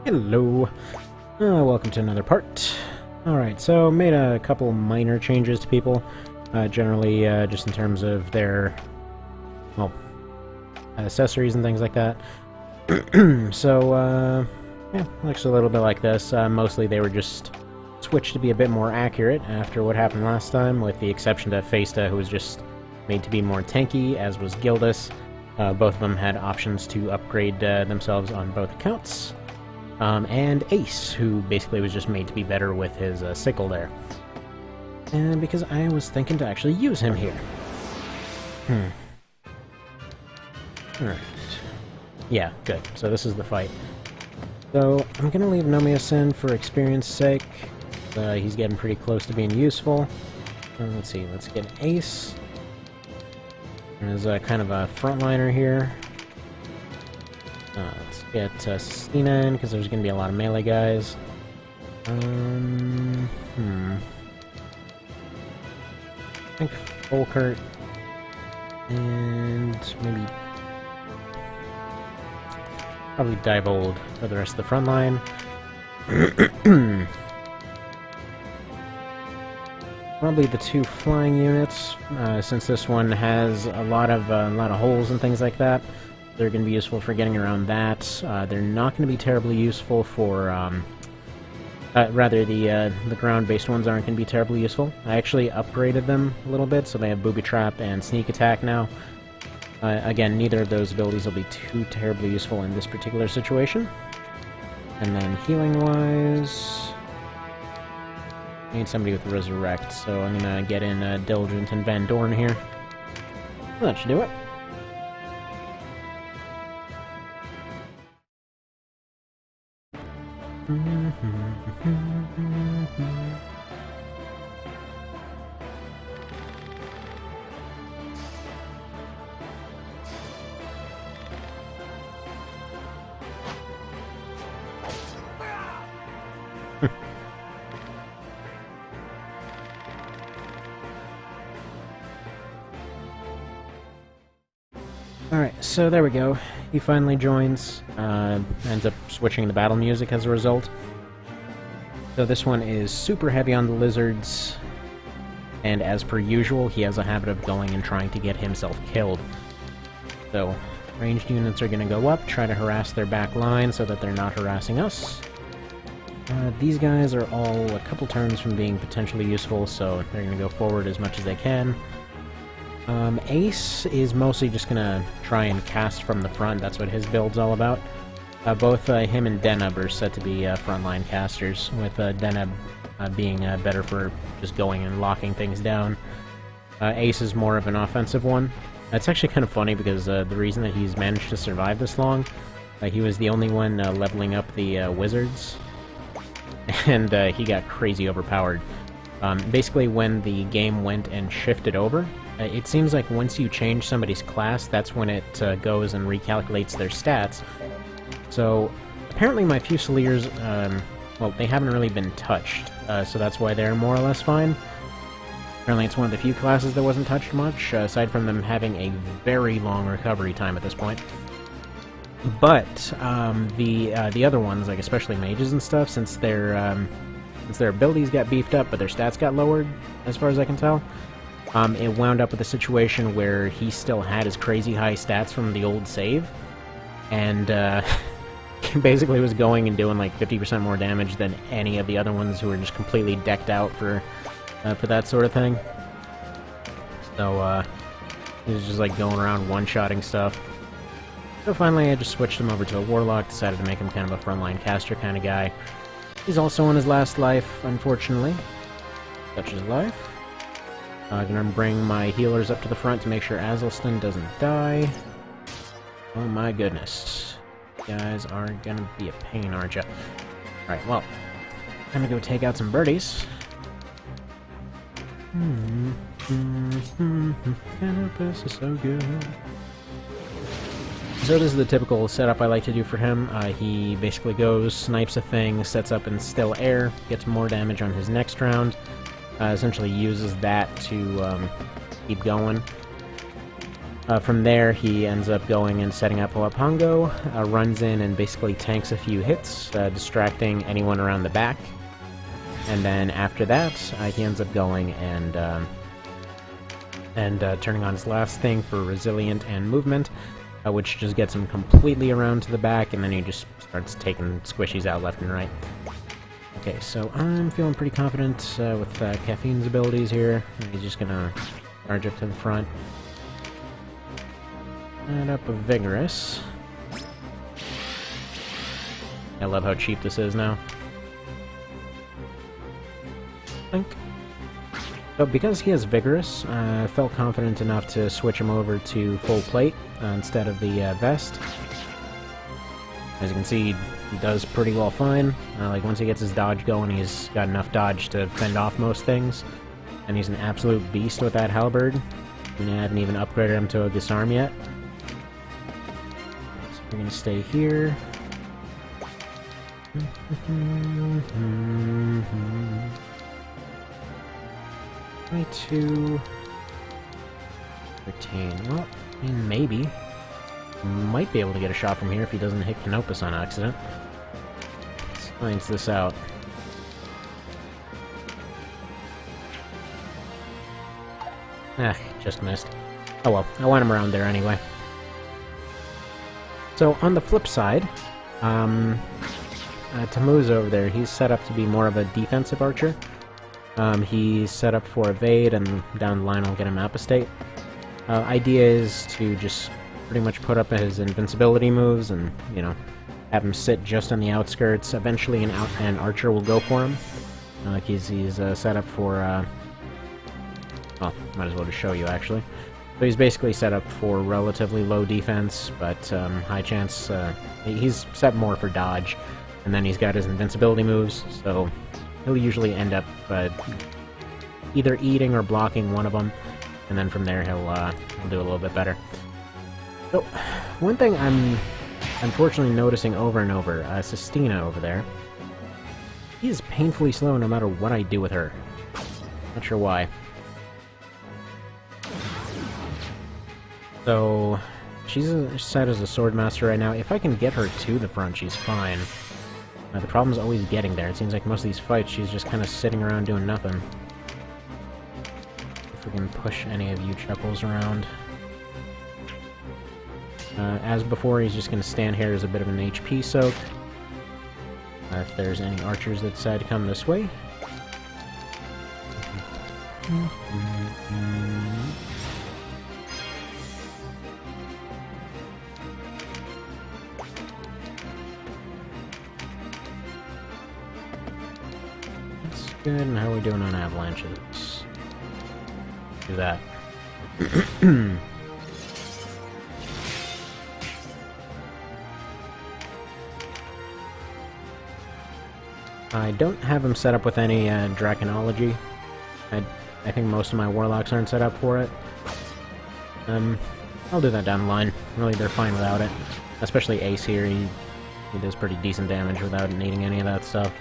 Hello. Welcome to another part. Alright, so made a couple minor changes to people. Generally, just in terms of their, well, accessories and things like that. Yeah, looks a little bit like this. Mostly they were just switched to be a bit more accurate after what happened last time, with the exception to Faista, who was just made to be more tanky, as was Gildas. Both of them had options to upgrade themselves on both accounts. And Ace, who basically was just made to be better with his sickle there. And because I was thinking to actually use him here. Alright. Yeah, good. So this is the fight. So, I'm gonna leave Nomius in for experience sake. He's getting pretty close to being useful. Let's see, let's get Ace. As kind of a frontliner here. Let's get Cena in, because there's going to be a lot of melee guys. I think Volkert, and maybe probably Diebold for the rest of the front line. Probably the two flying units, since this one has a lot of holes and things like that. They're going to be useful for getting around that. They're not going to be terribly useful for, rather the ground-based ones aren't going to be terribly useful. I actually upgraded them a little bit, so they have Booby Trap and Sneak Attack now. Again, neither of those abilities will be too terribly useful in this particular situation. And then healing-wise, I need somebody with Resurrect, so I'm going to get in Diligent and Van Dorn here. That should do it. Alright, so there we go. He finally joins, ends up switching the battle music as a result. So this one is super heavy on the lizards, and as per usual, he has a habit of going and trying to get himself killed. So, ranged units are going to go up, try to harass their back line so that they're not harassing us. These guys are all a couple turns from being potentially useful, so they're going to go forward as much as they can. Ace is mostly just gonna try and cast from the front. That's what his build's all about. Both him and Deneb are set to be frontline casters, with Deneb being better for just going and locking things down. Ace is more of an offensive one. It's actually kind of funny because the reason that he's managed to survive this long, he was the only one leveling up the wizards, and he got crazy overpowered. Basically, when the game went and shifted over, it seems like once you change somebody's class, that's when it goes and recalculates their stats. So, apparently my Fusiliers, well, they haven't really been touched, so that's why they're more or less fine. Apparently it's one of the few classes that wasn't touched much, aside from them having a very long recovery time at this point. But, the other ones, like especially mages and stuff, since their abilities got beefed up but their stats got lowered, as far as I can tell, it wound up with a situation where he still had his crazy high stats from the old save, and he basically was going and doing like 50% more damage than any of the other ones who were just completely decked out for that sort of thing. So he was just like going around one-shotting stuff. So finally I just switched him over to a Warlock, decided to make him kind of a frontline caster kind of guy. He's also on his last life, unfortunately. Such is life. I'm gonna bring my healers up to the front to make sure Azelston doesn't die. Oh my goodness. You guys are gonna be a pain, aren't you? Alright, well, I'm gonna go take out some birdies. Cannabis is so good. So this is the typical setup I like to do for him. He basically goes, snipes a thing, sets up in still air, gets more damage on his next round, essentially uses that to keep going. From there, he ends up going and setting up Wapango, runs in and basically tanks a few hits, distracting anyone around the back. And then after that, he ends up going and turning on his last thing for Resilient and Movement, which just gets him completely around to the back, and then he just starts taking squishies out left and right. Okay, so I'm feeling pretty confident with Caffeine's abilities here. He's just gonna charge up to the front. And up a Vigorous. I love how cheap this is now. Think. So because he has Vigorous, I felt confident enough to switch him over to Full Plate instead of the Vest. As you can see, he does pretty well fine. Like, once he gets his dodge going, he's got enough dodge to fend off most things. And he's an absolute beast with that halberd. I haven't even upgraded him to a Disarm yet. So we're gonna stay here. 22. Retain. Well, I mean, maybe. Might be able to get a shot from here if he doesn't hit Canopus on accident. Let's science this out. Just missed. Oh well, I want him around there anyway. So, on the flip side, Tamu's over there. He's set up to be more of a defensive archer. He's set up for Evade, and down the line I'll get him Apostate. Idea is to just pretty much put up his invincibility moves and, you know, have him sit just on the outskirts. Eventually an archer will go for him. He's set up for, well, might as well just show you, actually. So he's basically set up for relatively low defense, but high chance, he's set more for dodge, and then he's got his invincibility moves, so he'll usually end up either eating or blocking one of them, and then from there he'll do a little bit better. So, one thing I'm unfortunately noticing over and over, Sistina over there, he is painfully slow no matter what I do with her. Not sure why. So, she's set as a Swordmaster right now. If I can get her to the front, she's fine. The problem is always getting there. It seems like most of these fights, she's just kind of sitting around doing nothing. If we can push any of you Chuckles around. As before, he's just going to stand here as a bit of an HP soak. If there's any archers that decide to come this way. That's good. And how are we doing on avalanches? Do that. I don't have him set up with any Draconology. I think most of my Warlocks aren't set up for it. I'll do that down the line. Really, they're fine without it. Especially Ace here, he does pretty decent damage without needing any of that stuff.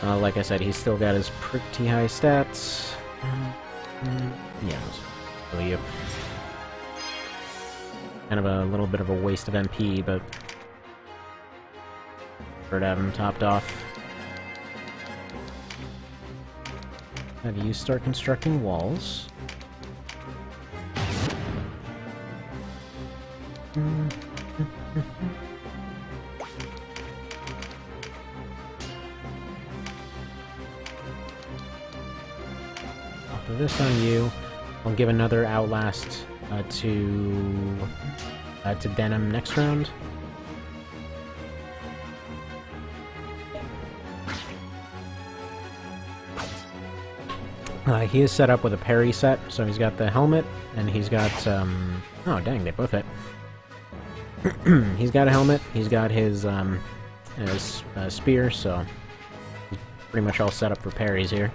Like I said, he's still got his pretty high stats. Yeah, really you. Kind of a little bit of a waste of MP, but prefer to have him topped off. Have you start constructing walls. I'll put this on you. I'll give another Outlast to Denim next round. He is set up with a parry set, so he's got the helmet, and he's got, oh dang, they both hit. He's got a helmet, he's got his spear, so he's pretty much all set up for parries here.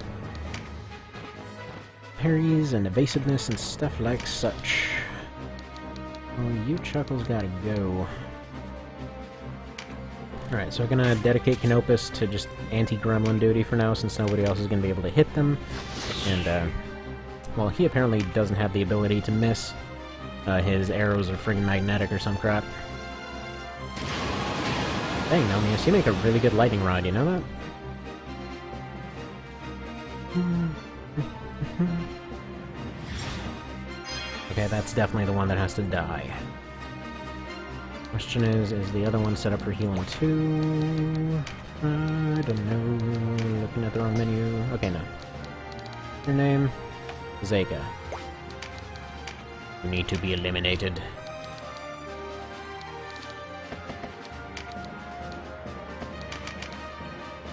Parries and evasiveness and stuff like such. Oh, you Chuckles gotta go. Alright, so I'm gonna dedicate Canopus to just anti-gremlin duty for now, since nobody else is gonna be able to hit them. And, well, he apparently doesn't have the ability to miss. his arrows are friggin' magnetic or some crap. Dang, Nomius, you make a really good lightning rod, you know that? Okay, that's definitely the one that has to die. Question is the other one set up for healing too? I don't know. Looking at the wrong menu. Okay, no. Your name? Zeka. You need to be eliminated.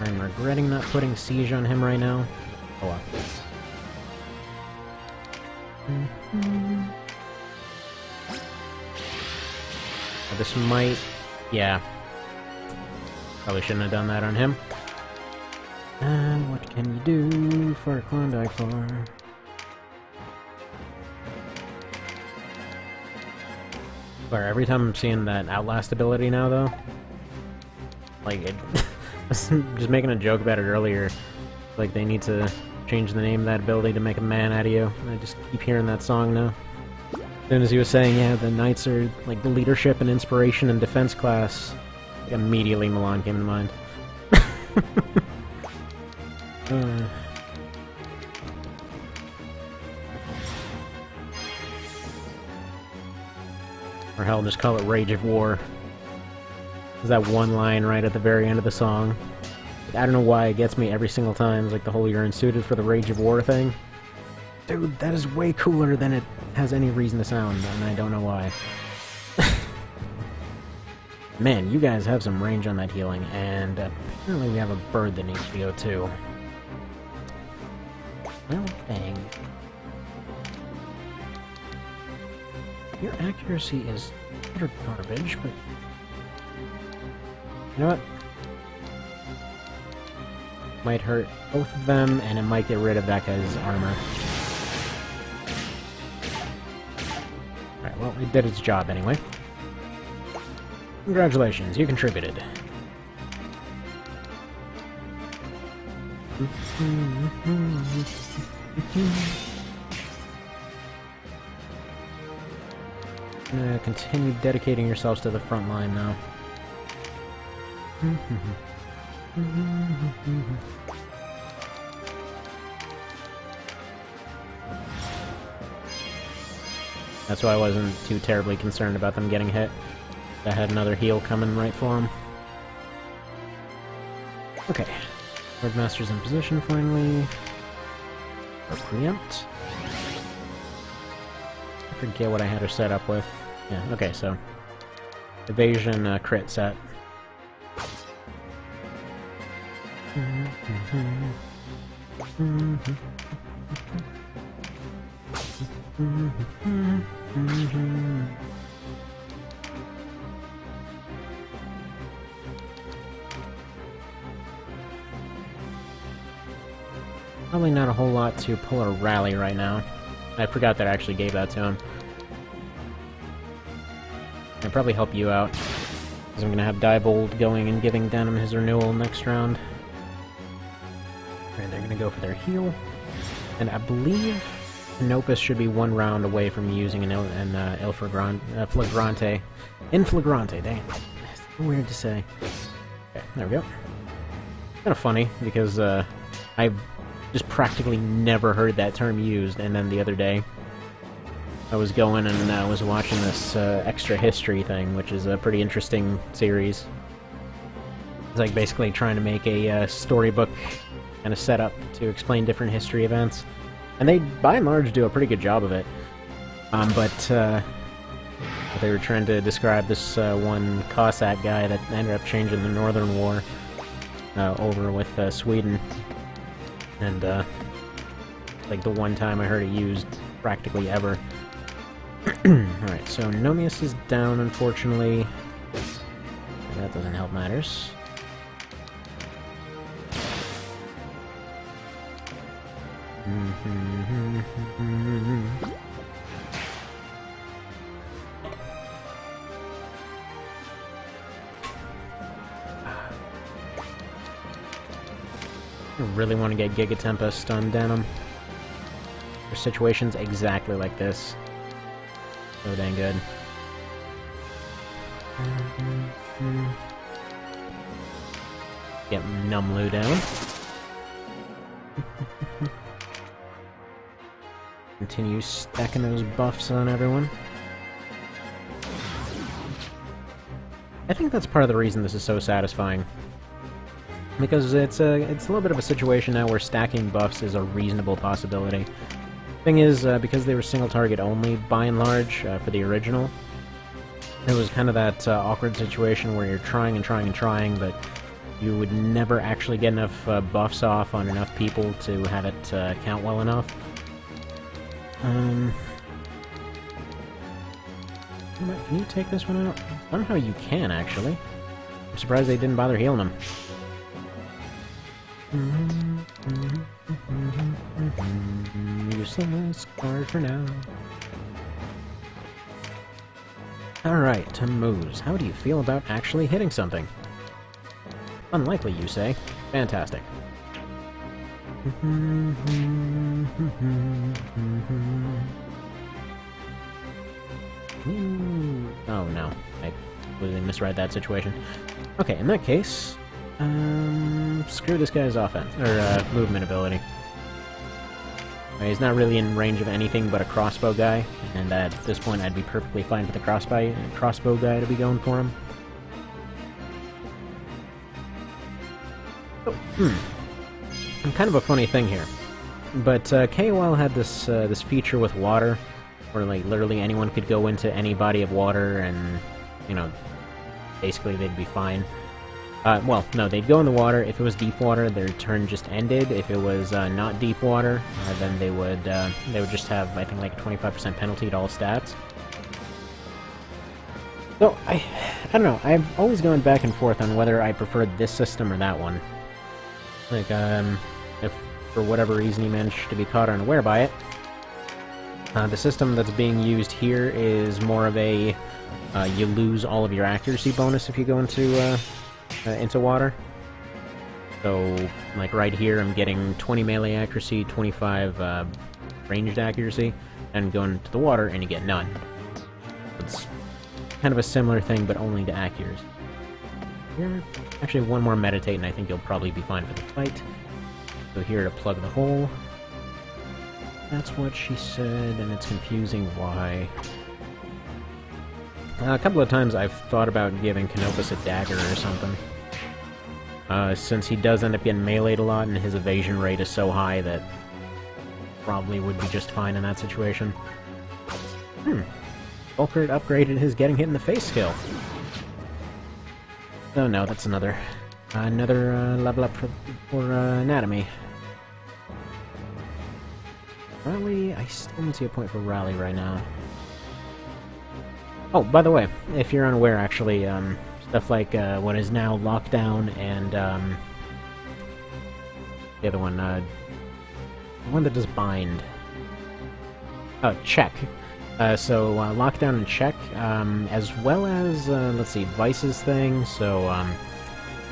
I'm regretting not putting siege on him right now. Oh well. This might... yeah. Probably shouldn't have done that on him. And what can you do for a Klondike bar? Where every time I'm seeing that Outlast ability now, though, like, it... I was just making a joke about it earlier. Like, they need to change the name of that ability to make a man out of you. I just keep hearing that song now. As soon as he was saying, yeah, the knights are, like, the leadership and inspiration and defense class, like, immediately Milan came to mind. Or hell, just call it Rage of War. There's that one line right at the very end of the song. Like, I don't know why it gets me every single time. It's like the whole "you're unsuited for the Rage of War" thing. Dude, that is way cooler than it has any reason to sound, and I don't know why. Man, you guys have some range on that healing, and apparently we have a bird that needs to go too. Well, dang. Your accuracy is utter garbage, but... you know what? Might hurt both of them, and it might get rid of that guy's armor. Alright, well, it did its job anyway. Congratulations, you contributed. Continue dedicating yourselves to the front line now. That's why I wasn't too terribly concerned about them getting hit. I had another heal coming right for them. Okay. Lord Master's in position finally. Or preempt. I forget what I had her set up with. Yeah, okay, so... evasion crit set. Probably not a whole lot to pull a rally right now. I forgot that I actually gave that to him. I'd probably help you out, because I'm gonna have Diebold going and giving Denim his renewal next round. Alright, they're gonna go for their heal. And I believe Canopus should be one round away from using an Flagrante. Inflagrante, dang it. It's so weird to say. Okay, there we go. Kinda funny, because I've just practically never heard that term used, and then the other day I was going and was watching this Extra History thing, which is a pretty interesting series. It's like basically trying to make a storybook kind of setup to explain different history events. And they, by and large, do a pretty good job of it. But they were trying to describe this one Cossack guy that ended up changing the Northern War over with Sweden. And, like, the one time I heard it used practically ever. Alright, so Nomius is down, unfortunately. That doesn't help matters. I really want to get Giga Tempest on Denim. For situations exactly like this. So dang good. Get Numlu down. Continue stacking those buffs on everyone. I think that's part of the reason this is so satisfying. Because it's a little bit of a situation now where stacking buffs is a reasonable possibility. Thing is, because they were single target only, by and large, for the original, it was kind of that awkward situation where you're trying and trying and trying, but you would never actually get enough buffs off on enough people to have it count well enough. Can you take this one out? Somehow you can, actually. I'm surprised they didn't bother healing him. Useless card for now. Alright, Moose, how do you feel about actually hitting something? Unlikely, you say. Fantastic. Oh no, I completely misread that situation. Okay, in that case, screw this guy's offense, or movement ability. He's not really in range of anything but a crossbow guy, and at this point I'd be perfectly fine with a crossbow guy to be going for him. Oh, kind of a funny thing here, but KOL had this this feature with water, where like literally anyone could go into any body of water and, you know, basically they'd be fine. Well, no, they'd go in the water. If it was deep water, their turn just ended. If it was not deep water, then they would just have, I think, like a 25% penalty to all stats. So, I don't know. I've always gone back and forth on whether I preferred this system or that one. Like, if for whatever reason you managed to be caught unaware by it, the system that's being used here is more of a you lose all of your accuracy bonus if you go into water. So, like right here, I'm getting 20 melee accuracy, 25 ranged accuracy, and going to the water, and you get none. It's kind of a similar thing, but only to accuracy. Here, actually, one more meditate, and I think you'll probably be fine for the fight. So here to plug the hole. That's what she said, and it's confusing why. A couple of times I've thought about giving Canopus a dagger or something. Since he does end up getting meleeed a lot, and his evasion rate is so high that probably would be just fine in that situation. Volkert upgraded his getting hit in the face skill. Oh no, that's another level up for anatomy. Rally, I still don't see a point for Rally right now. Oh, by the way, if you're unaware, actually, stuff like what is now Lockdown and the other one, the one that does Bind. Oh, Check. So Lockdown and Check, as well as, let's see, Vice's thing, so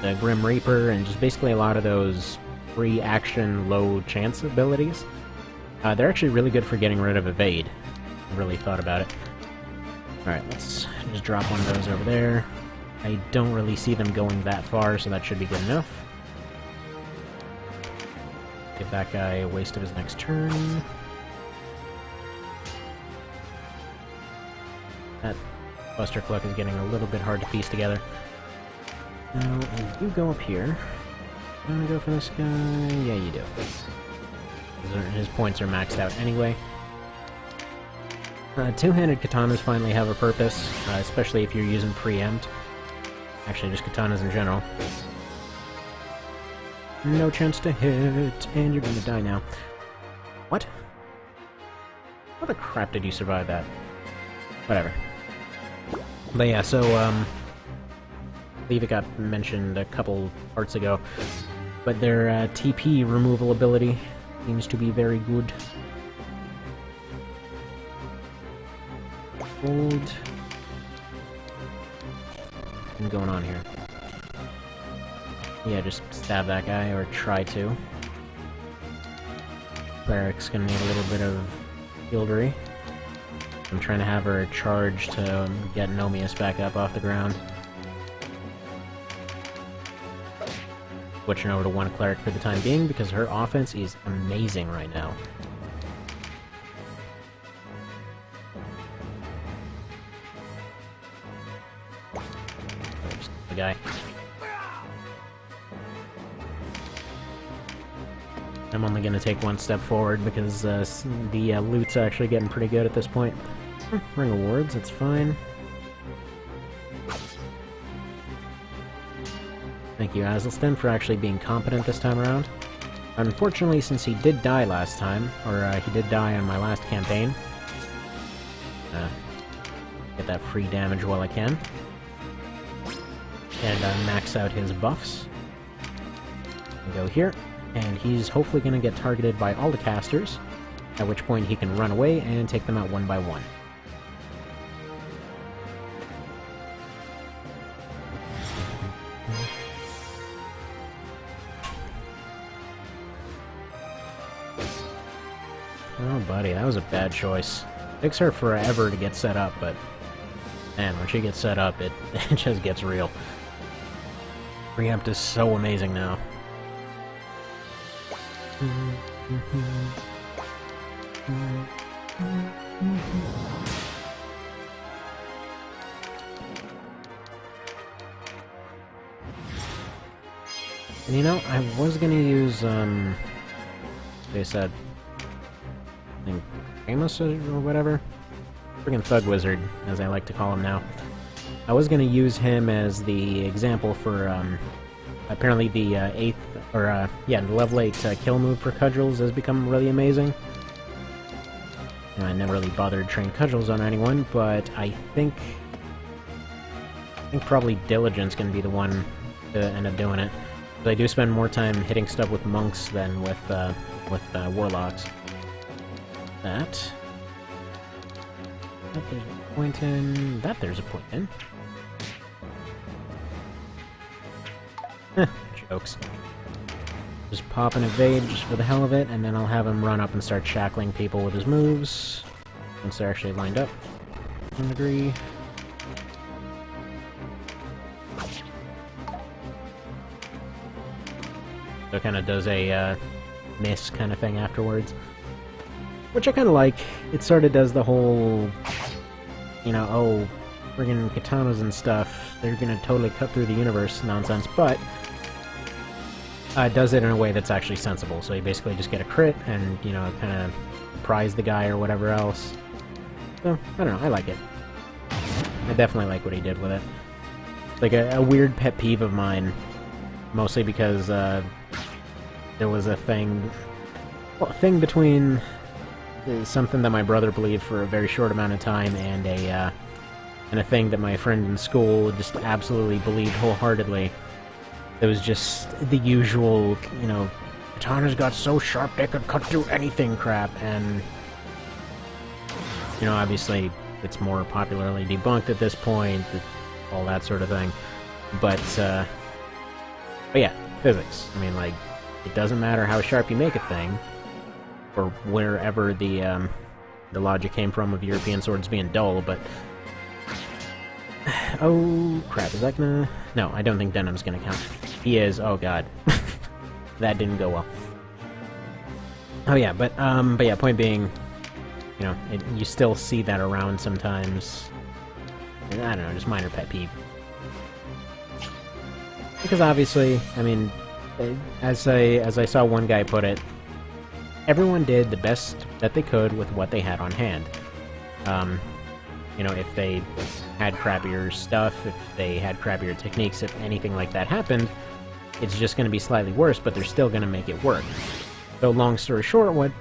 the Grim Reaper, and just basically a lot of those free action, low chance abilities. They're actually really good for getting rid of Evade. I really thought about it. Alright, let's just drop one of those over there. I don't really see them going that far, so that should be good enough. Give that guy a waste of his next turn. That Buster Cluck is getting a little bit hard to piece together. Now, you go up here. You wanna go for this guy? Yeah, you do. His points are maxed out anyway. Two-handed katanas finally have a purpose, especially if you're using preempt. Actually, just katanas in general. No chance to hit, and you're gonna die now. What? How the crap did you survive that? Whatever. But yeah, so, I believe it got mentioned a couple parts ago, but their TP removal ability seems to be very good. Hold. What's going on here? Yeah, just stab that guy, or try to. Cleric's gonna need a little bit of shieldry. I'm trying to have her charge to get Nomius back up off the ground. Switching over to one cleric for the time being because her offense is amazing right now. There's the guy. I'm only going to take one step forward because the loot's actually getting pretty good at this point. Ring awards, that's fine. Thank you, Azelston, for actually being competent this time around. Unfortunately, since he did die last time, or he did die on my last campaign, get that free damage while I can. And max out his buffs. Go here. And he's hopefully going to get targeted by all the casters, at which point he can run away and take them out one by one. Oh, buddy, that was a bad choice. It takes her forever to get set up, but man, when she gets set up, it just gets real. Preempt is so amazing now. And you know, I was gonna use, they said, I think, Amos or whatever? Friggin' Thug Wizard, as I like to call him now. I was gonna use him as the example for, apparently the the level 8 kill move for Cudgels has become really amazing. I never really bothered to train Cudgels on anyone, but I think probably Diligent's gonna be the one to end up doing it. But I do spend more time hitting stuff with monks than with warlocks. That there's a point in. That there's a point in. Jokes. Just pop and evade just for the hell of it, and then I'll have him run up and start shackling people with his moves once they're actually lined up. 1 degree. So it kind of does a miss kind of thing afterwards, which I kind of like. It sort of does the whole, you know, oh, friggin' katanas and stuff, they're gonna totally cut through the universe nonsense, but does it in a way that's actually sensible. So you basically just get a crit and, you know, kind of prize the guy or whatever else. So, I don't know, I like it. I definitely like what he did with it. Like a weird pet peeve of mine, mostly because there was a thing between something that my brother believed for a very short amount of time and a thing that my friend in school just absolutely believed wholeheartedly. It was just the usual, you know, katanas got so sharp they could cut through anything crap, and, you know, obviously it's more popularly debunked at this point, all that sort of thing. But yeah, physics. I mean, like, it doesn't matter how sharp you make a thing, or wherever the logic came from of European swords being dull, but... Oh, crap, is that gonna... No, I don't think Denham's gonna count. He is, oh god. That didn't go well. Oh yeah, but yeah, point being, you know, you still see that around sometimes. I don't know, just minor pet peeve. Because obviously, I mean, as I saw one guy put it, everyone did the best that they could with what they had on hand. You know, if they had crappier stuff, if they had crappier techniques, if anything like that happened, it's just going to be slightly worse, but they're still going to make it work. So long story short, what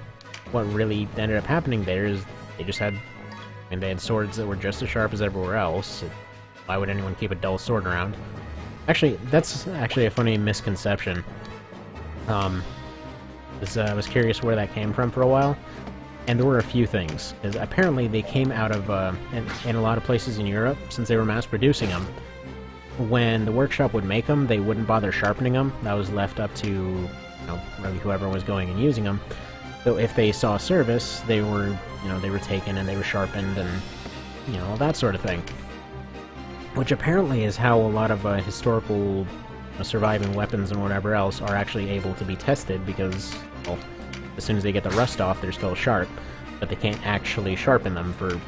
really ended up happening there is they just had, and they had swords that were just as sharp as everywhere else. Why would anyone keep a dull sword around? Actually, that's actually a funny misconception. I was curious where that came from for a while, and there were a few things. Apparently they came out of, in a lot of places in Europe, since they were mass-producing them, when the workshop would make them, they wouldn't bother sharpening them. That was left up to, you know, really whoever was going and using them. So if they saw service, they were you know, they were taken and they were sharpened and, you know, all that sort of thing. Which apparently is how a lot of historical surviving weapons and whatever else are actually able to be tested, because, well, as soon as they get the rust off, they're still sharp, but they can't actually sharpen them for,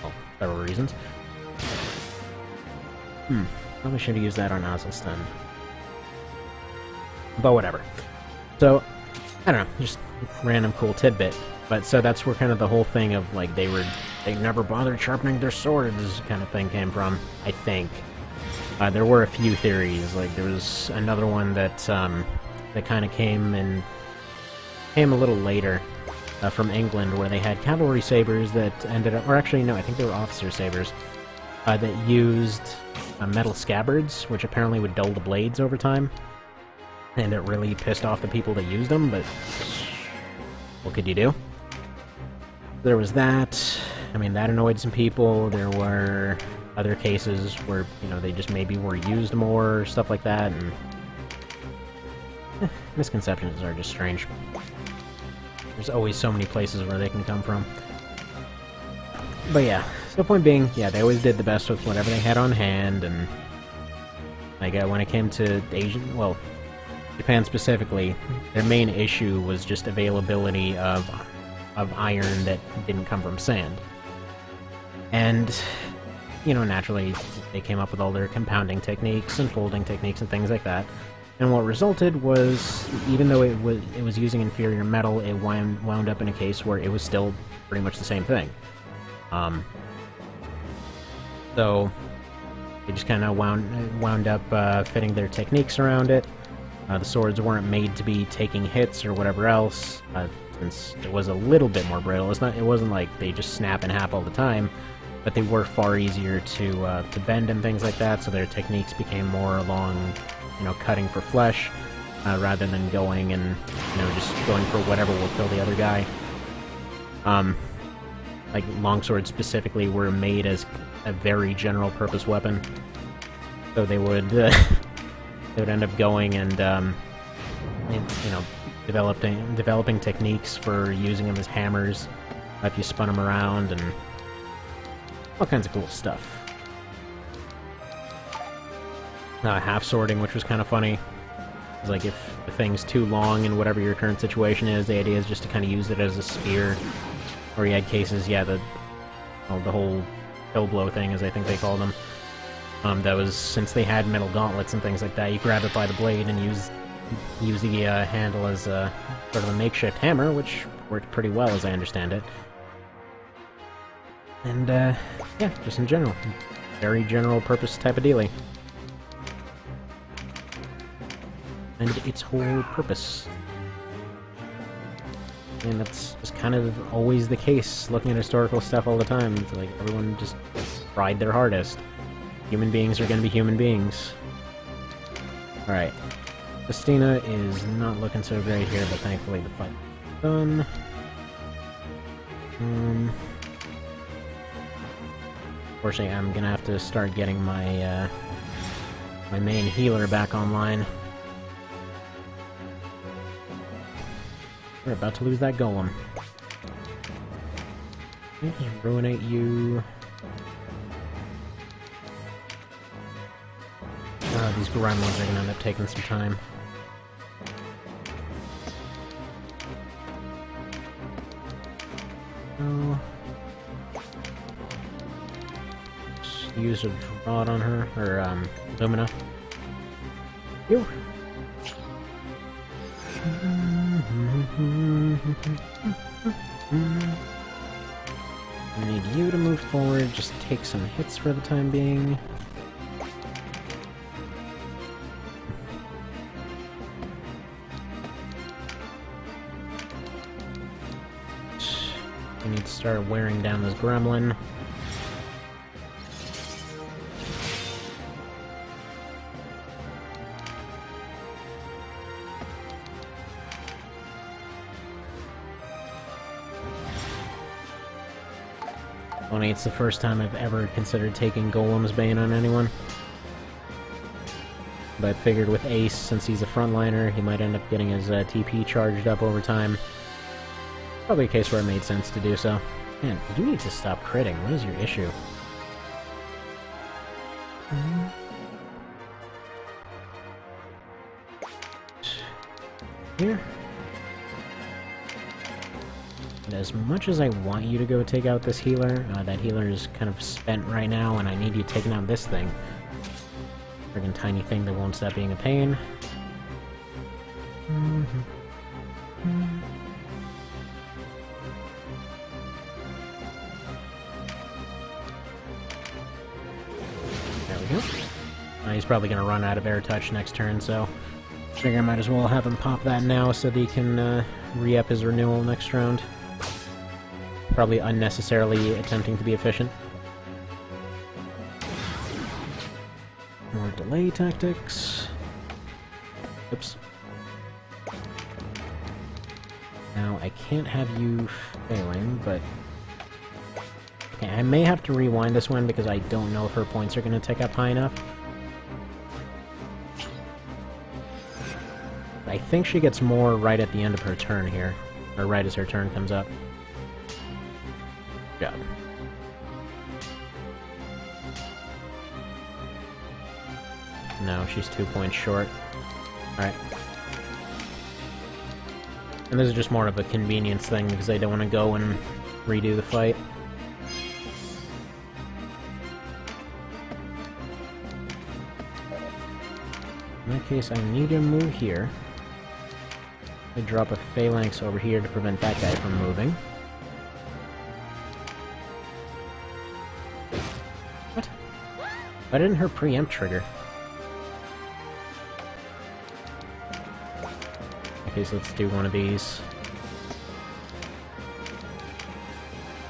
well, several reasons. Probably should have used that on Azelstun. But whatever. So, I don't know, just random cool tidbit. But so that's where kind of the whole thing of, like, they never bothered sharpening their swords kind of thing came from, I think. There were a few theories, like there was another one that that kind of came a little later from England, where they had cavalry sabers that ended up, or actually no, I think they were officer sabers, that used metal scabbards, which apparently would dull the blades over time, and it really pissed off the people that used them, but what could you do? There was that. I mean, that annoyed some people. There were other cases where, you know, they just maybe were used more, stuff like that, and misconceptions are just strange. There's always so many places where they can come from. But yeah, so the point being, yeah, they always did the best with whatever they had on hand, and like when it came to Asian, well, Japan specifically, their main issue was just availability of iron that didn't come from sand. And, you know, naturally, they came up with all their compounding techniques and folding techniques and things like that. And what resulted was, even though it was using inferior metal, it wound up in a case where it was still pretty much the same thing. So they just kind of wound up fitting their techniques around it. The swords weren't made to be taking hits or whatever else, since it was a little bit more brittle. It wasn't like they just snap in half all the time, but they were far easier to bend and things like that. So their techniques became more along, you know, cutting for flesh, rather than going and, you know, just going for whatever will kill the other guy. Like longswords specifically were made as a very general purpose weapon, so they would end up going and you know, developing techniques for using them as hammers if you spun them around, and all kinds of cool stuff. Half swording, which was kind of funny. It's like if the thing's too long in whatever your current situation is, the idea is just to kind of use it as a spear. Or you had cases, yeah, the whole pill blow thing, as I think they called them. That was, since they had metal gauntlets and things like that, you grab it by the blade and use the handle as sort of a makeshift hammer, which worked pretty well, as I understand it. And, yeah, just in general. Very general purpose type of dealie. And its whole purpose. And that's just kind of always the case, looking at historical stuff all the time. It's like, everyone just tried their hardest. Human beings are gonna be human beings. Alright. Christina is not looking so great here, but thankfully the fight's done. Unfortunately, I'm gonna have to start getting my, my main healer back online. We're about to lose that golem. Ruinate you. These gremlins are gonna end up taking some time. Oh. Just use a rod on her, or Lumina. Phew. I need you to move forward, just take some hits for the time being. We need to start wearing down this gremlin. Only it's the first time I've ever considered taking Golem's Bane on anyone. But figured with Ace, since he's a frontliner, he might end up getting his TP charged up over time. Probably a case where it made sense to do so. Man, you need to stop critting. What is your issue? Here. And as much as I want you to go take out this healer, that healer is kind of spent right now, and I need you taking out this thing. Friggin' tiny thing that won't stop being a pain. There we go. He's probably gonna run out of air touch next turn, so I figure I might as well have him pop that now so that he can re-up his renewal next round. Probably unnecessarily attempting to be efficient. More delay tactics. Oops. Now, I can't have you failing, but... Okay, I may have to rewind this one because I don't know if her points are going to tick up high enough. I think she gets more right at the end of her turn here. Or right as her turn comes up. Good job. No, she's 2 points short. Alright. And this is just more of a convenience thing because I don't want to go and redo the fight. In that case, I need to move here. I drop a phalanx over here to prevent that guy from moving. What? Why didn't her preempt trigger? Okay, so let's do one of these.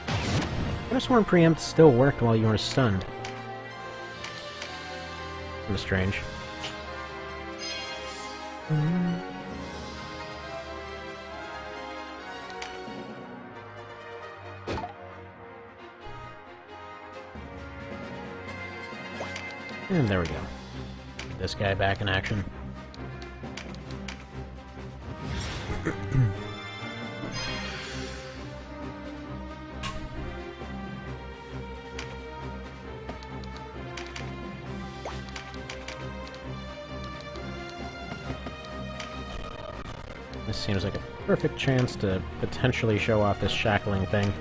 I could have sworn preempt still worked while you were stunned. That was strange. And there we go. Get this guy back in action. This seems like a perfect chance to potentially show off this shackling thing.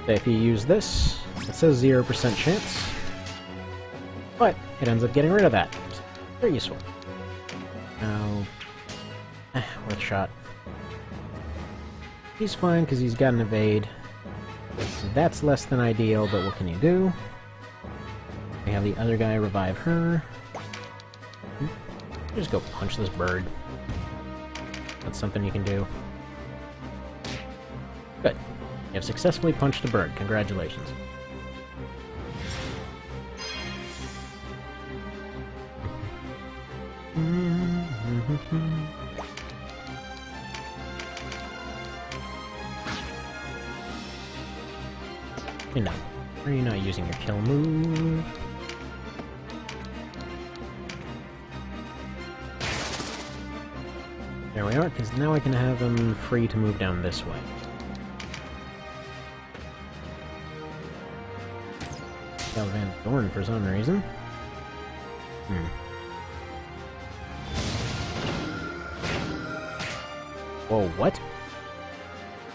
So if you use this, it says 0% chance, but it ends up getting rid of that. Very useful. Now, worth a shot. He's fine because he's got an evade. That's less than ideal, but what can you do? We have the other guy revive her. Just go punch this bird. That's something you can do. Good. You have successfully punched a bird. Congratulations. Hey, no. Are you not using your kill move? There we are, because now I can have him free to move down this way. Got Van Dorn for some reason. Whoa, what?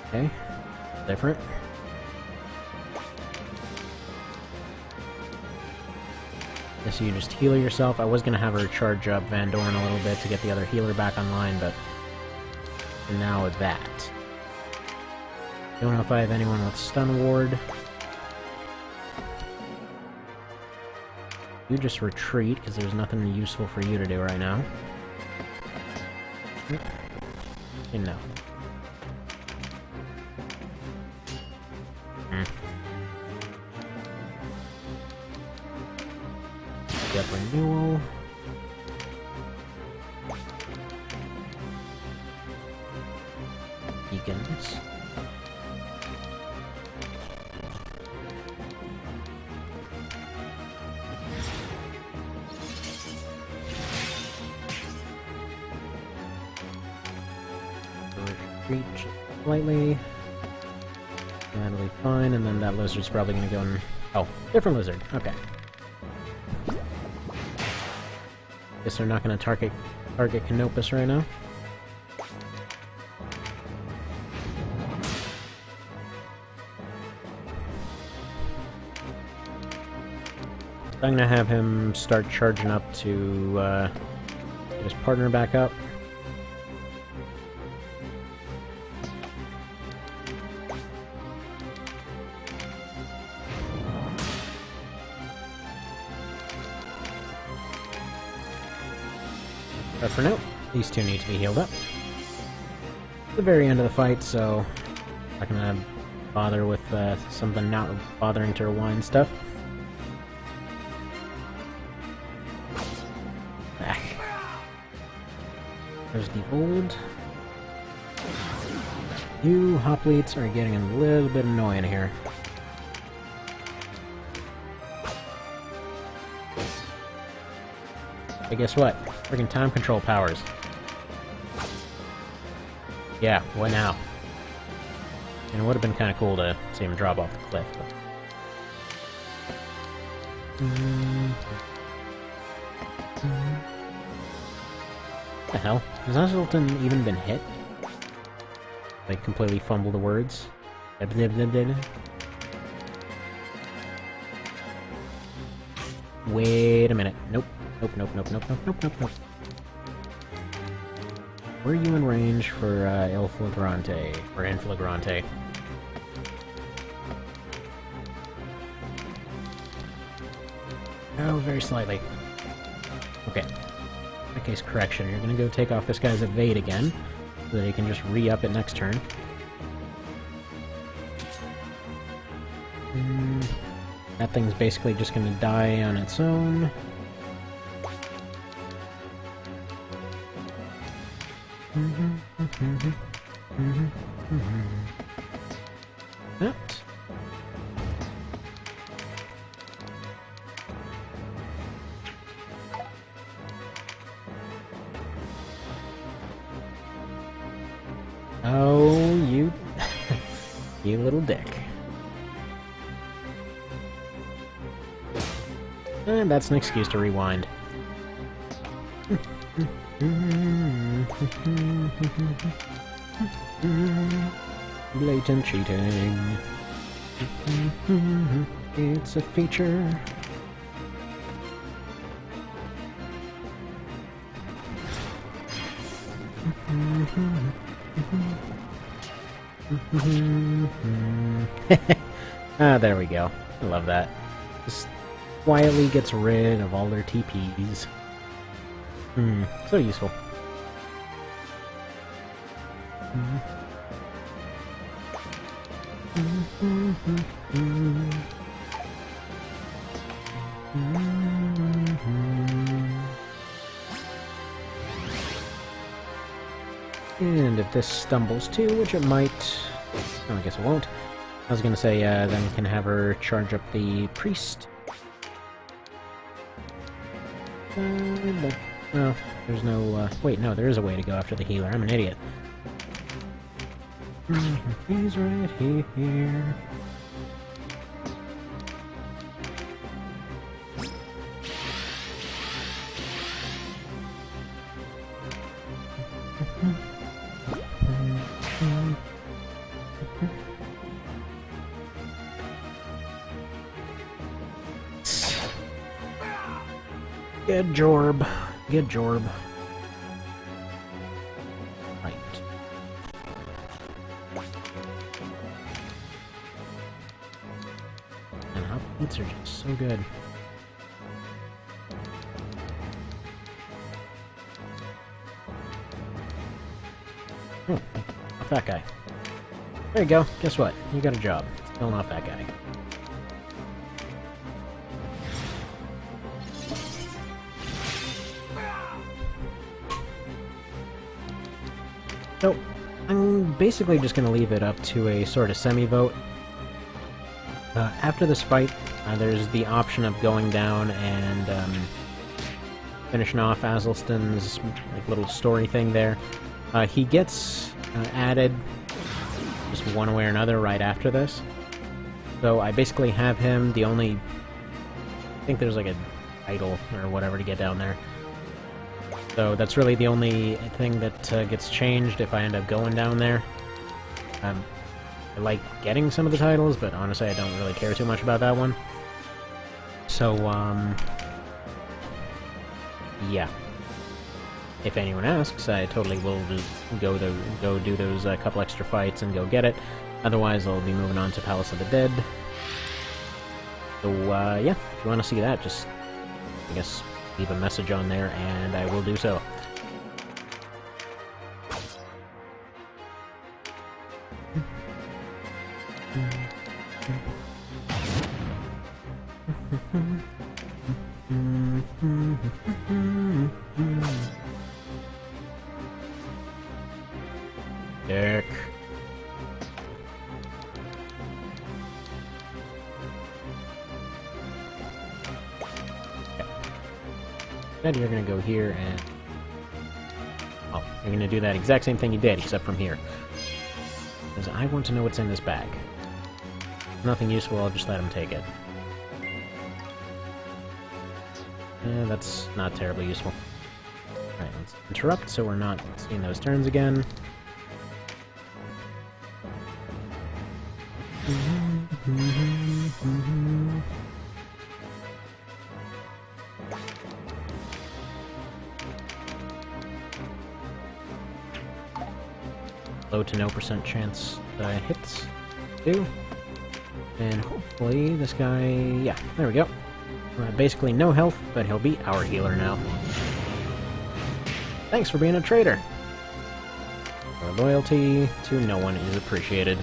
Okay. Different. Guess you just heal yourself. I was gonna have her charge up Van Dorn a little bit to get the other healer back online, but now that. Don't know if I have anyone with stun ward. You just retreat, because there's nothing useful for you to do right now. Okay, no. Get renewal. Beacons. reach slightly. That'll be fine, and then that lizard's probably gonna go in... Oh, different lizard. Okay. Guess they're not gonna target Canopus right now. I'm gonna have him start charging up to get his partner back up. But for now, these two need to be healed up. At the very end of the fight, so I'm not gonna bother with something not bothering to rewind stuff. Back. There's the old. You hoplites are getting a little bit annoying here. Hey, guess what? Freaking time control powers. Yeah, what now? And it would have been kind of cool to see him drop off the cliff. But... What the hell? Has Azulton even been hit? Like, completely fumble the words? Wait a minute. Nope. Nope, nope, nope, nope, nope, nope, nope, nope. Were you in range for Il Flagrante? Or In Flagrante? Oh, very slightly. Okay. In that case, correction. You're gonna go take off this guy's evade again, so that he can just re-up it next turn. That thing's basically just gonna die on its own. That. Oh, you... you little dick. And that's an excuse to rewind. Blatant cheating. It's a feature. Ah, there we go. I love that. Just quietly gets rid of all their TPs. So useful. And if this stumbles too, which it might... Oh, I guess it won't. I was gonna say, then we can have her charge up the priest. But, well, there's no, wait, no, there is a way to go after the healer. I'm an idiot. He's right here. Get Jorb. Get Jorb. Right. And hot beats are just so good. Oh, a fat guy. There you go. Guess what? You got a job. Killing off that guy. So, I'm basically just going to leave it up to a sort of semi-vote. After this fight, there's the option of going down and finishing off Azulston's like, little story thing there. He gets added, just one way or another, right after this. So I basically have him, the only... I think there's like a idol or whatever to get down there. So that's really the only thing that gets changed if I end up going down there. I like getting some of the titles, but honestly I don't really care too much about that one. So, yeah. If anyone asks, I totally will just go do those couple extra fights and go get it. Otherwise, I'll be moving on to Palace of the Dead. So, yeah, if you want to see that, just, I guess, leave a message on there, and I will do so. Dick. Then you're gonna go here and... oh, you're gonna do that exact same thing you did, except from here. Because I want to know what's in this bag. Nothing useful, I'll just let him take it. That's not terribly useful. Alright, let's interrupt so we're not seeing those turns again. Low to no % chance hits. Do. And hopefully this guy... yeah, there we go. Basically no health, but he'll be our healer now. Thanks for being a traitor! Our loyalty to no one is appreciated.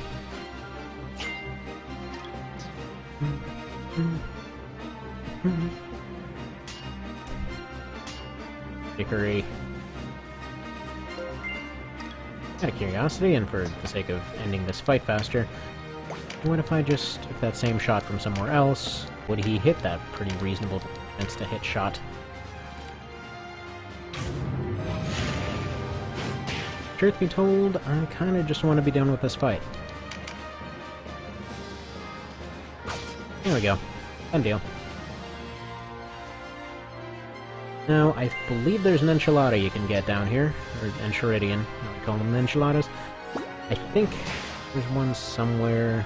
Dickery. Out of curiosity, and for the sake of ending this fight faster, what if I just took that same shot from somewhere else? Would he hit that pretty reasonable chance to hit shot? Truth be told, I kinda just want to be done with this fight. There we go. Done deal. Now, I believe there's an enchilada you can get down here, or enchiridion, I call them enchiladas. I think there's one somewhere.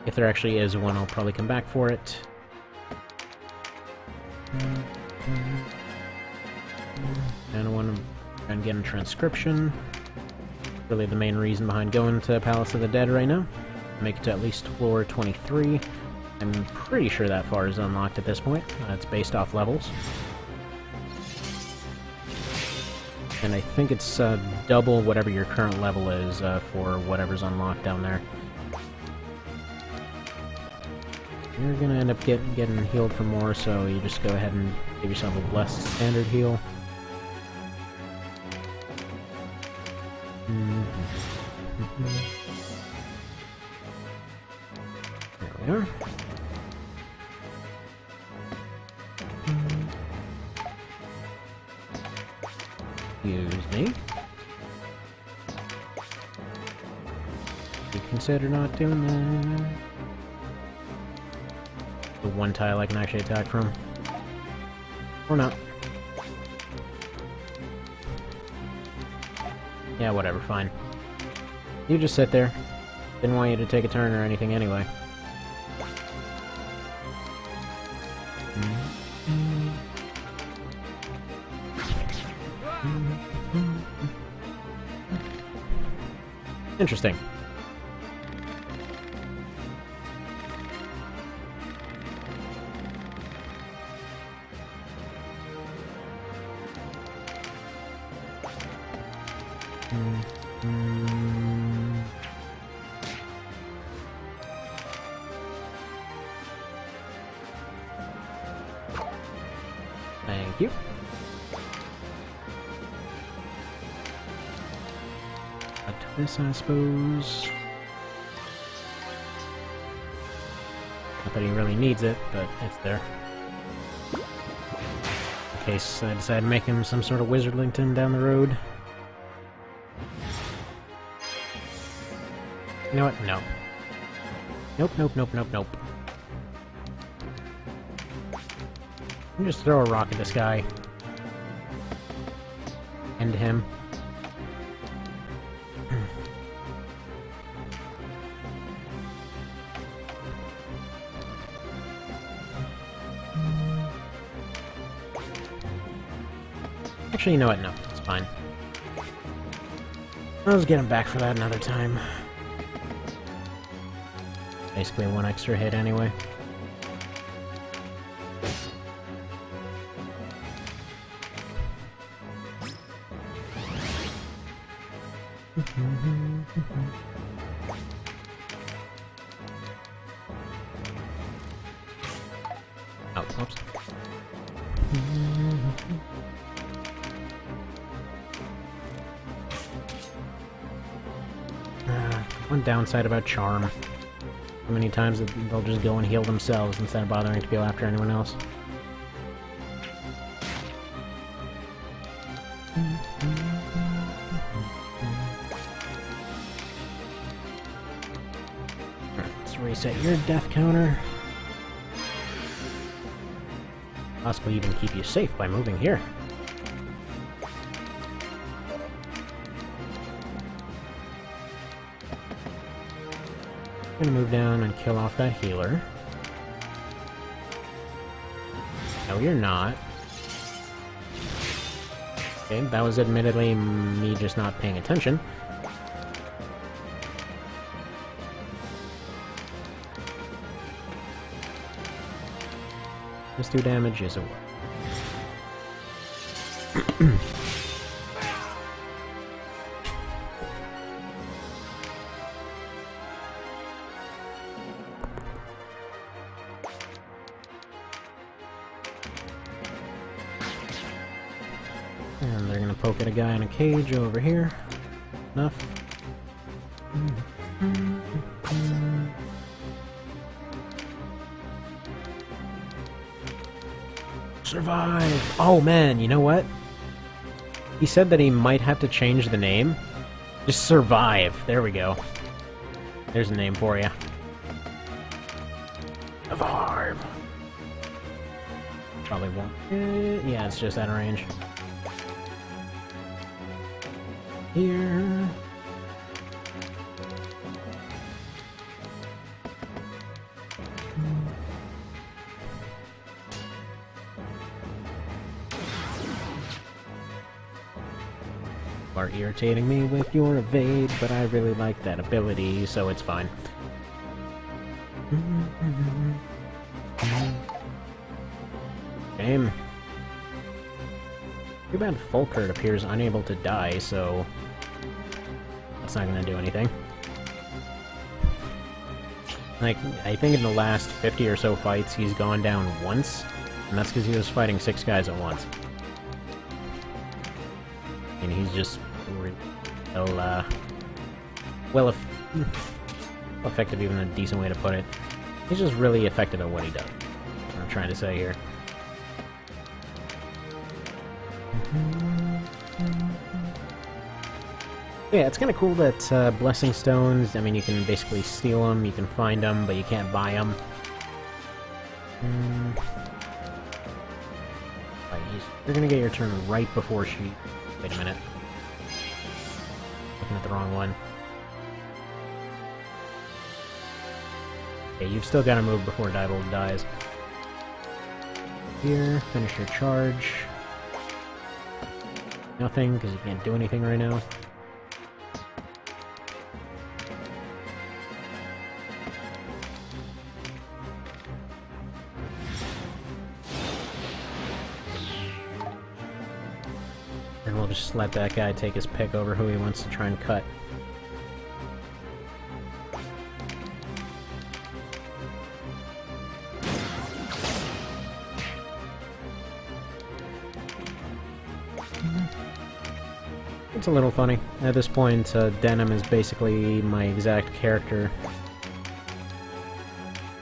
If there actually is one, I'll probably come back for it. And I want to try and get a transcription. Really the main reason behind going to Palace of the Dead right now. Make it to at least floor 23. I'm pretty sure that far is unlocked at this point. It's based off levels. And I think it's double whatever your current level is for whatever's unlocked down there. You're gonna end up getting healed for more, so you just go ahead and give yourself a blessed standard heal. There we are. Excuse me. You consider not doing that. The one tile I can actually attack from. Or not. Yeah, whatever, fine. You just sit there. Didn't want you to take a turn or anything anyway. Interesting. Thank you. Cut this, I suppose. Not that he really needs it, but it's there. In case I decide to make him some sort of Wizardlington down the road. know what? No. Nope, nope, nope, nope, nope. You just throw a rock at this guy. End him. Actually, you know what? No, it's fine. I'll just get him back for that another time. Basically one extra hit anyway. Oh, oops. One downside about Charm. How many times they'll just go and heal themselves instead of bothering to go after anyone else. Let's reset your death counter. Possibly even keep you safe by moving here. I'm gonna move down and kill off that healer. No, you're not. Okay, that was admittedly me just not paying attention. Just 2 damage is a work. And they're gonna poke at a guy in a cage over here. Enough. Survive! Oh man, you know what? He said that he might have to change the name. Just survive. There we go. There's a name for you. Survive. Probably won't. Yeah, it's just out of range. Here. You are irritating me with your evade, but I really like that ability, so it's fine. Game. Too bad Fulkert appears unable to die, so that's not gonna do anything. Like, I think in the last 50 or so fights, he's gone down once, and that's because he was fighting 6 guys at once. And he's just well, effective, even a decent way to put it. He's just really effective at what he does. That's what I'm trying to say here. Yeah, it's kind of cool that Blessing Stones, I mean, you can basically steal them, you can find them, but you can't buy them. You're gonna get your turn right before she... Wait a minute. Looking at the wrong one. Okay, you've still got to move before Diebold dies. Here, finish your charge. Nothing, because you can't do anything right now. And we'll just let that guy take his pick over who he wants to try and cut. It's a little funny. At this point, Denim is basically my exact character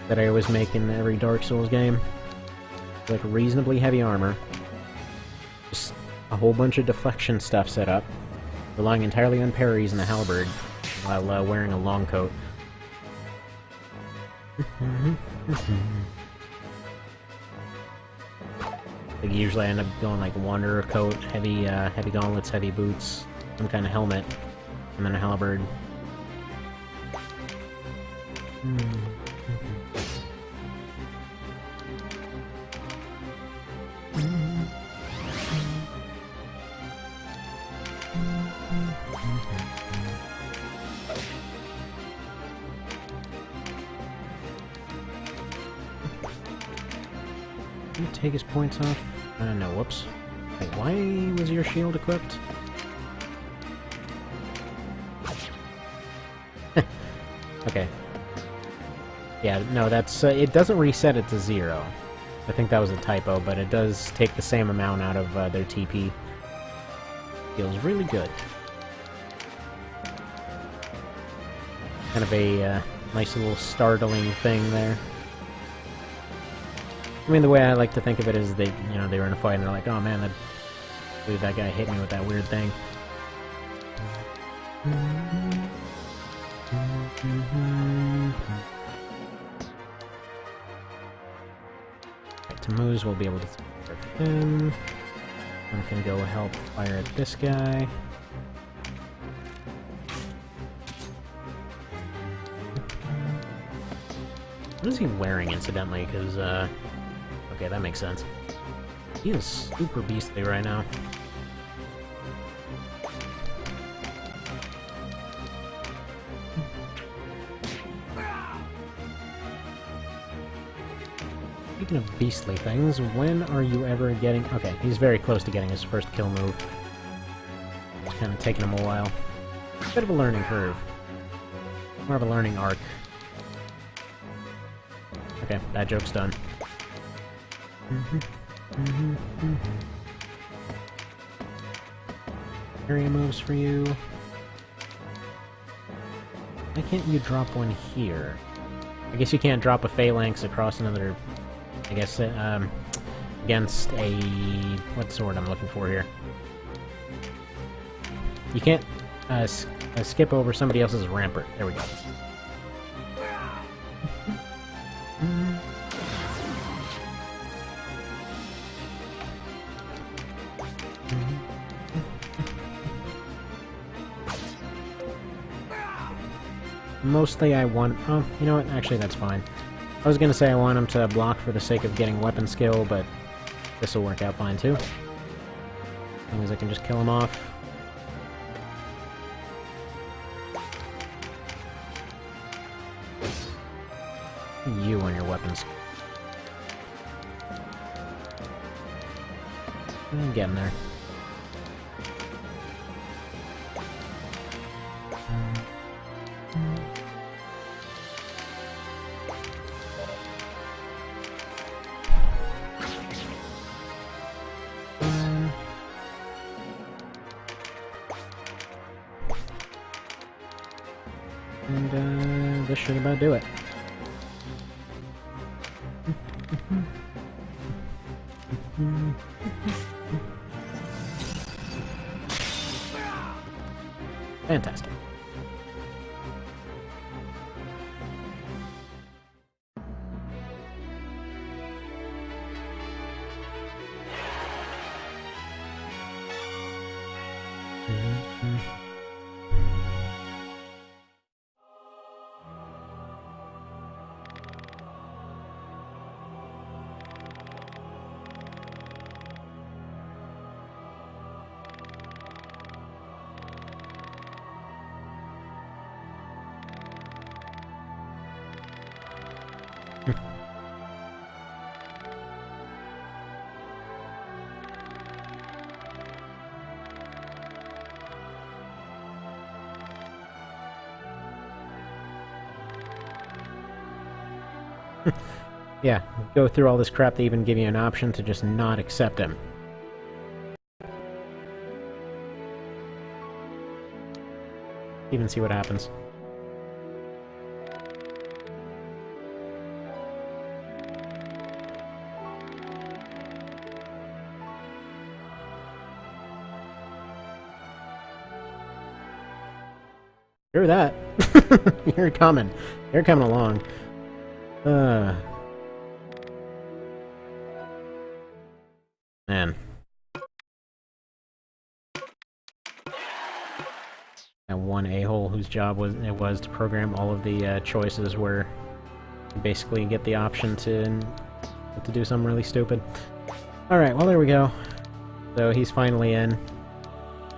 that I always make in every Dark Souls game. Like, reasonably heavy armor. Just a whole bunch of deflection stuff set up, relying entirely on parries and a halberd, while wearing a long coat. Like usually I end up going like wanderer coat, heavy gauntlets, heavy boots, some kind of helmet, and then a halberd. Did you take his points off? No, whoops. Wait, why was your shield equipped? Okay. Yeah, no, that's... it doesn't reset it to 0. I think that was a typo, but it does take the same amount out of their TP. Feels really good. Kind of a nice little startling thing there. I mean, the way I like to think of it is they were in a fight and they're like, oh man, I believe that guy hit me with that weird thing. Right, to Moose, we'll be able to take care of him. I can go help fire at this guy. What is he wearing, incidentally? Because, okay, that makes sense. He is super beastly right now. Speaking of beastly things, when are you ever getting... Okay, he's very close to getting his first kill move. It's kind of taking him a while. Bit of a learning curve. More of a learning arc. Okay, that joke's done. Area moves for you. Why can't you drop one here? I guess you can't drop a phalanx across another... I guess, against a... what sword I'm looking for here? You can't skip over somebody else's rampart. There we go. Mostly I want... oh, you know what? Actually, that's fine. I was gonna say I want him to block for the sake of getting weapon skill, but this will work out fine too. As long as I can just kill him off. You on your weapons. I'm getting there. And this should about do it. Fantastic. Yeah, go through all this crap, they even give you an option to just not accept him. Even see what happens. Hear that? You're coming. You're coming along. Man. That one a-hole whose job it was to program all of the choices where you basically get the option to do something really stupid. Alright, well there we go. So he's finally in.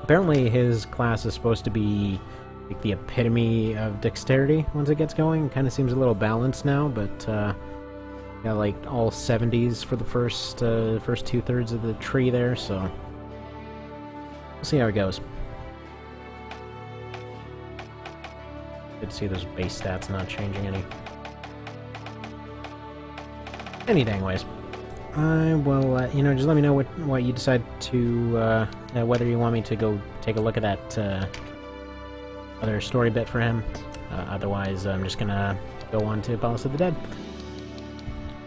Apparently his class is supposed to be like the epitome of dexterity once it gets going. Kind of seems a little balanced now, but got like all 70s for the first 2/3 of the tree there, so we'll see how it goes. Good to see those base stats not changing any dang ways. I will, you know, just let me know what you decide to, whether you want me to go take a look at that other story bit for him. Otherwise, I'm just gonna go on to Palace of the Dead.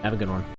Have a good one.